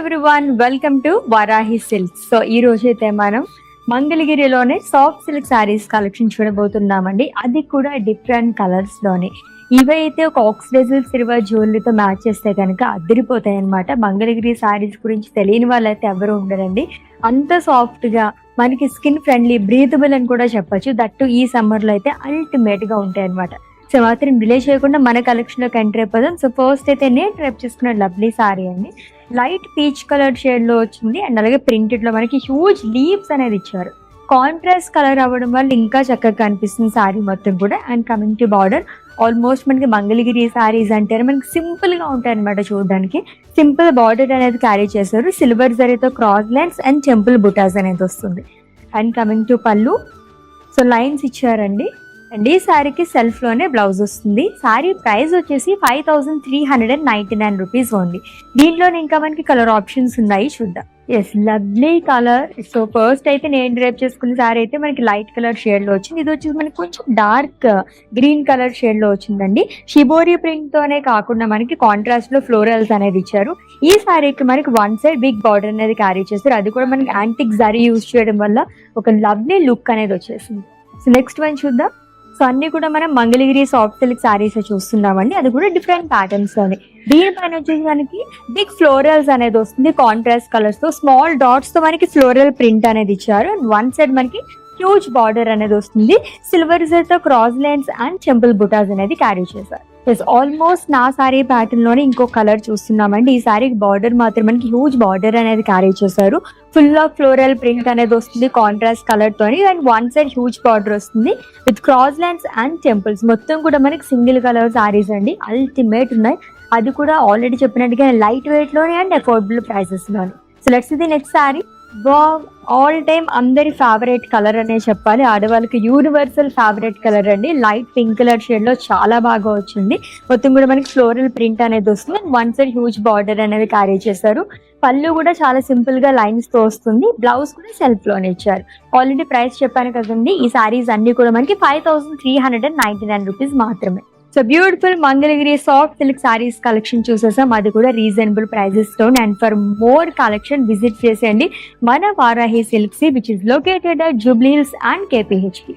Everyone, welcome to Varahi silks. So ఈ రోజు అయితే మనం మంగళగిరిలోనే సాఫ్ట్ సిల్క్ శారీస్ కలెక్షన్ చూడబోతున్నామండి. అది కూడా డిఫరెంట్ కలర్స్ లోనే. ఇవైతే ఒక ఆక్సిడైజ్డ్ సిల్వర్ జ్యువెలరీతో మ్యాచ్ చేస్తే కనుక అదిరిపోతాయి అనమాట. మంగళగిరి శారీస్ గురించి తెలియని వాళ్ళైతే ఎవరు ఉండరండి. అంత సాఫ్ట్ గా మనకి స్కిన్ ఫ్రెండ్లీ, బ్రీతబుల్ అని కూడా చెప్పొచ్చు. దట్టు ఈ సమ్మర్ లో అయితే అల్టిమేట్ గా ఉంటాయి అనమాట. సో మాత్రం డిలే చేయకుండా మన కలెక్షన్ లోకి ఎంటర్ అయిపోదాం. సో ఫస్ట్ అయితే నేను ట్రైప్ చేసుకున్న లవ్లీ సారీ అండి. లైట్ పీచ్ కలర్ షేడ్ లో వచ్చింది అండ్ అలాగే ప్రింటెడ్ లో మనకి హ్యూజ్ లీవ్స్ అనేది ఇచ్చారు. కాంట్రాస్ట్ కలర్ అవ్వడం వల్ల ఇంకా చక్కగా కనిపిస్తుంది సారీ మొత్తం కూడా. And coming to border, almost మనకి మంగళగిరి సారీస్ అంటే మనకి సింపుల్ గా ఉంటాయి అనమాట. చూడడానికి సింపుల్ బార్డర్ అనేది క్యారీ చేశారు. సిల్వర్ జరీతో క్రాస్ లైన్స్ అండ్ టెంపుల్ బుటాస్ అనేది వస్తుంది. అండ్ కమింగ్ టు పళ్ళు, సో లైన్స్ ఇచ్చారండి. అండ్ ఈ శారీకి సెల్ఫ్ లోనే బ్లౌజ్ వస్తుంది. శారీ ప్రైస్ వచ్చేసి 5399 రూపీస్ ఉంది. దీంట్లోనే ఇంకా మనకి కలర్ ఆప్షన్స్ ఉన్నాయి, చూద్దాం. Yes, lovely colour. So first అయితే నేను డ్రైప్ చేసుకున్న శారీ అయితే మనకి లైట్ కలర్ షేడ్ లో వచ్చింది. ఇది వచ్చేసి మనకి కొంచెం డార్క్ గ్రీన్ కలర్ షేడ్ లో వచ్చిందండి. షిబోరి ప్రింట్ తోనే కాకుండా మనకి కాంట్రాస్ట్ లో ఫ్లోరల్స్ అనేది ఇచ్చారు. ఈ శారీకి మనకి వన్ సైడ్ బిగ్ బార్డర్ అనేది క్యారీ చేస్తారు. అది కూడా మనకి యాంటిక్ జరీ యూజ్ చేయడం వల్ల ఒక లవ్లీ లుక్ అనేది వచ్చేసింది. సో నెక్స్ట్ వన్ చూద్దాం. సో అన్ని కూడా మనం మంగళగిరి సాఫ్ట్ సిల్క్ శారీస్ చూస్తున్నామండి. అది కూడా డిఫరెంట్ ప్యాటర్న్స్ లోనే. దీనిపైన వచ్చేసి మనకి బిగ్ ఫ్లోరల్స్ అనేది వస్తుంది. కాంట్రాస్ట్ కలర్స్ తో స్మాల్ డాట్స్ తో మనకి ఫ్లోరల్ ప్రింట్ అనేది ఇచ్చారు. అండ్ వన్ సైడ్ మనకి హ్యూజ్ బార్డర్ అనేది వస్తుంది. సిల్వర్ తో క్రాస్ లైన్స్ అండ్ టెంపుల్ బుటాస్ అనేది క్యారీ చేశారు. ఆల్మోస్ట్ నా సారీ ప్యాటర్న్ లోనే ఇంకో కలర్ చూస్తున్నామండి. ఈ సారీకి బార్డర్ మాత్రం మనకి హ్యూజ్ బార్డర్ అనేది క్యారీ చేశారు. ఫుల్ ఆఫ్ ఫ్లోరల్ ప్రింట్ అనేది వస్తుంది కాంట్రాస్ట్ కలర్ తోని. And one side huge border వస్తుంది with cross lines and temples. మొత్తం కూడా మనకి సింగిల్ కలర్ సారీస్ అండి, అల్టిమేట్ ఉన్నాయి. అది కూడా ఆల్రెడీ చెప్పినట్టుగా లైట్ వెయిట్ లోనే అండ్ అఫోర్డబుల్ ప్రైసెస్ లోనే. So let's the next sorry. All time అందరి ఫేవరెట్ కలర్ అనే చెప్పాలి. ఆడవాళ్ళకి యూనివర్సల్ ఫేవరెట్ కలర్ అండి. లైట్ పింక్ కలర్ షేడ్ లో చాలా బాగా వచ్చింది. మొత్తం కూడా మనకి ఫ్లోరల్ ప్రింట్ అనేది వస్తుంది. వన్ సైడ్ హ్యూజ్ బార్డర్ అనేది క్యారీ చేశారు. పళ్ళు కూడా చాలా సింపుల్ గా లైన్స్ తో వస్తుంది. బ్లౌజ్ కూడా సెల్ఫ్ లోనే ఇచ్చారు. ఆల్రెడీ ప్రైస్ చెప్పాను కదండి. ఈ సారీస్ అన్ని కూడా మనకి 5399 రూపీస్ మాత్రమే. So beautiful Mangalagiri soft silk saris collection చూసేసాం. అది కూడా రీజనబుల్ ప్రైజెస్ తో. And for more collection visit చేసేయండి మన Varahi silks, which is located at Jubilee Hills and KPHP.